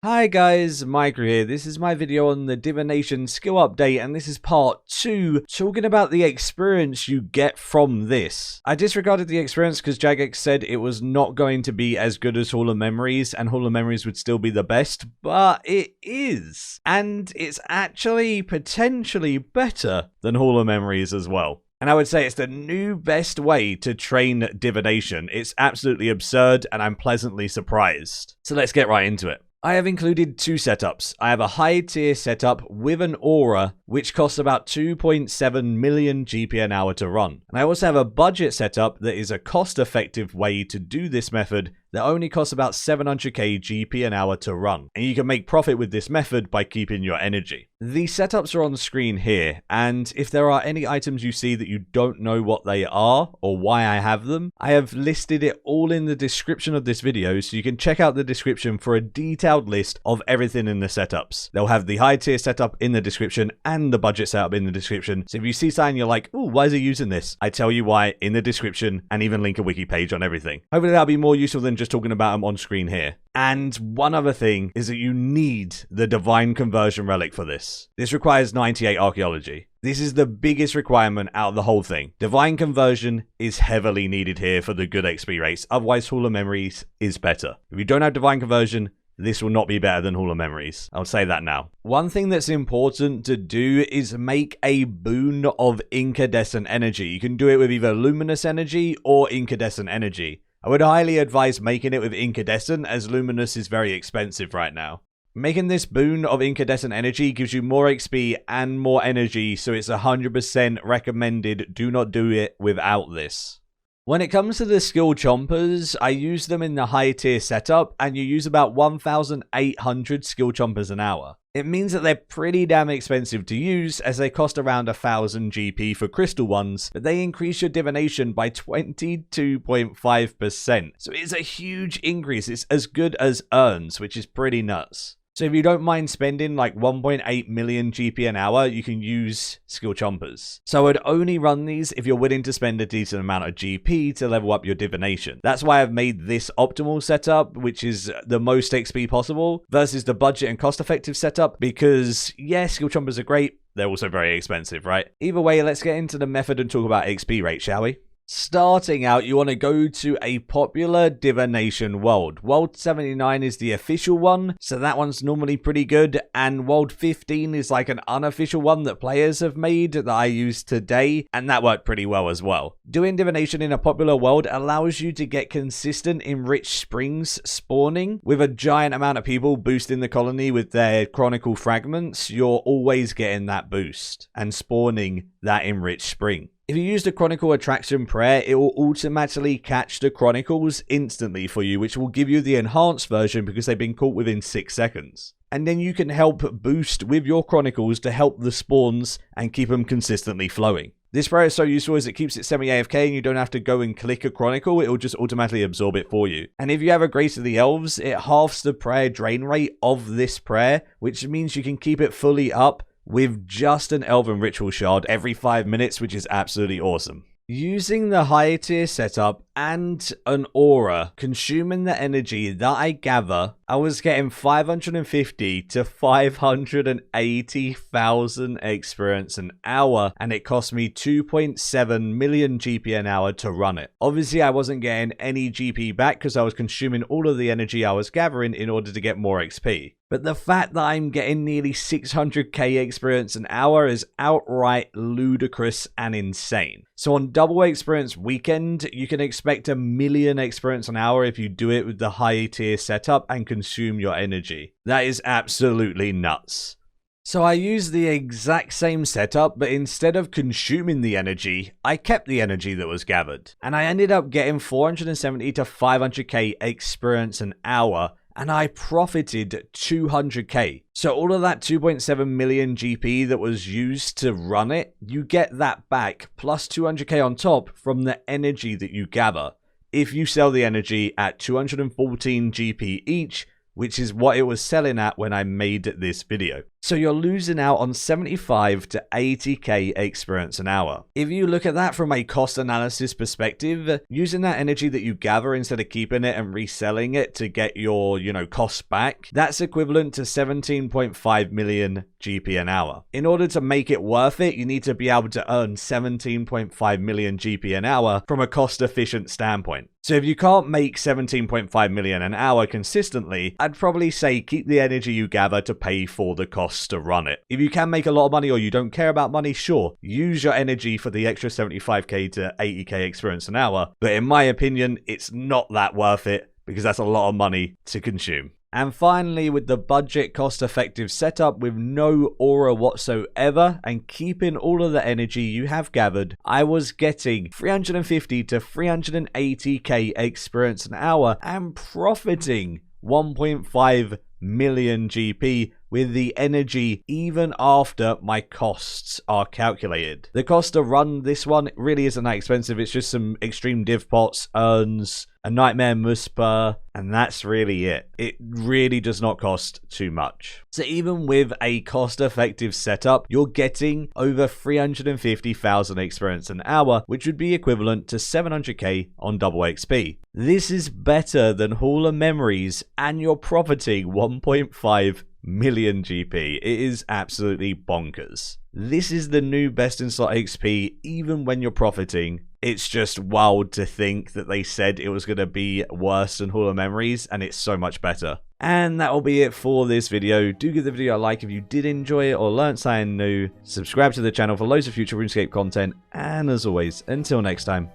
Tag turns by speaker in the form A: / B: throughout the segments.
A: Hi guys, Maikeru here. This is my video on the Divination skill update, and this is part 2, talking about the experience you get from this. I disregarded the experience because Jagex said it was not going to be as good as Hall of Memories, and Hall of Memories would still be the best, but it is. And it's actually potentially better than Hall of Memories as well. And I would say it's the new best way to train Divination. It's absolutely absurd, and I'm pleasantly surprised. So let's get right into it. I have included two setups. I have a high tier setup with an aura, which costs about 2.7 million GP an hour to run. And I also have a budget setup that is a cost-effective way to do this method that only costs about 700k GP an hour to run. And you can make profit with this method by keeping your energy. The setups are on screen here, and if there are any items you see that you don't know what they are or why I have them, I have listed it all in the description of this video, so you can check out the description for a detailed list of everything in the setups. They'll have the high tier setup in the description and the budget setup in the description, so if you see something you're like, oh, why is he using this? I tell you why in the description and even link a wiki page on everything. Hopefully that'll be more useful than just talking about them on screen here. And one other thing is that you need the Divine Conversion Relic for this. This requires 98 archaeology. This is the biggest requirement out of the whole thing. Divine Conversion is heavily needed here for the good XP rates, otherwise Hall of Memories is better. If you don't have Divine Conversion, this will not be better than Hall of Memories. I'll say that now. One thing that's important to do is make a boon of incandescent energy. You can do it with either luminous energy or incandescent energy. I would highly advise making it with incandescent, as luminous is very expensive right now. Making this boon of incandescent energy gives you more XP and more energy, so it's 100% recommended. Do not do it without this. When it comes to the skill chompers, I use them in the high tier setup, and you use about 1,800 skill chompers an hour. It means that they're pretty damn expensive to use, as they cost around 1,000 GP for crystal ones, but they increase your divination by 22.5%. So it's a huge increase. It's as good as earns, which is pretty nuts. So if you don't mind spending like 1.8 million GP an hour, you can use skill chompers. So I would only run these if you're willing to spend a decent amount of GP to level up your divination. That's why I've made this optimal setup, which is the most XP possible, versus the budget and cost-effective setup, because yeah, skill chompers are great. They're also very expensive, right? Either way, let's get into the method and talk about XP rate, shall we? Starting out, you want to go to a popular divination world. World 79 is the official one, so that one's normally pretty good, and World 15 is like an unofficial one that players have made that I used today, and that worked pretty well as well. Doing divination in a popular world allows you to get consistent Enriched Springs spawning. With a giant amount of people boosting the colony with their chronicle fragments, you're always getting that boost and spawning that Enriched Spring. If you use the Chronicle Attraction Prayer, it will automatically catch the Chronicles instantly for you, which will give you the enhanced version because they've been caught within 6 seconds. And then you can help boost with your Chronicles to help the spawns and keep them consistently flowing. This prayer is so useful as it keeps it semi-AFK and you don't have to go and click a Chronicle, it will just automatically absorb it for you. And if you have a Grace of the Elves, it halves the prayer drain rate of this prayer, which means you can keep it fully up with just an Elven Ritual Shard every 5 minutes, which is absolutely awesome. Using the higher tier setup and an aura, consuming the energy that I gather, I was getting 550 to 580,000 experience an hour, and it cost me 2.7 million GP an hour to run it. Obviously, I wasn't getting any GP back because I was consuming all of the energy I was gathering in order to get more XP. But the fact that I'm getting nearly 600k experience an hour is outright ludicrous and insane. So on double experience weekend, you can expect 1 million experience an hour if you do it with the high tier setup and consume your energy. That is absolutely nuts. So I used the exact same setup, but instead of consuming the energy, I kept the energy that was gathered. And I ended up getting 470 to 500k experience an hour, and I profited 200k. So all of that 2.7 million GP that was used to run it, you get that back plus 200k on top from the energy that you gather. If you sell the energy at 214 GP each, which is what it was selling at when I made this video. So you're losing out on 75 to 80k experience an hour. If you look at that from a cost analysis perspective, using that energy that you gather instead of keeping it and reselling it to get your, costs back, that's equivalent to 17.5 million GP an hour. In order to make it worth it, you need to be able to earn 17.5 million GP an hour from a cost-efficient standpoint. So if you can't make 17.5 million an hour consistently, I'd probably say keep the energy you gather to pay for the costs to run it. If you can make a lot of money or you don't care about money, sure, use your energy for the extra 75k to 80k experience an hour, but in my opinion, it's not that worth it because that's a lot of money to consume. And finally, with the budget cost-effective setup with no aura whatsoever and keeping all of the energy you have gathered, I was getting 350 to 380k experience an hour and profiting 1.5 million GP with the energy even after my costs are calculated. The cost to run this one really isn't that expensive. It's just some extreme div pots, urns, a nightmare musper, and that's really it. It really does not cost too much. So even with a cost-effective setup, you're getting over 350,000 experience an hour, which would be equivalent to 700k on double XP. This is better than Hall of Memories, and you're profiting 1.5 million GP. It is absolutely bonkers. This is the new best in slot XP even when you're profiting. It's just wild to think that they said it was going to be worse than Hall of Memories and it's so much better. And that will be it for this video. Do give the video a like if you did enjoy it or learned something new. Subscribe to the channel for loads of future RuneScape content. And as always, until next time,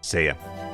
A: see ya.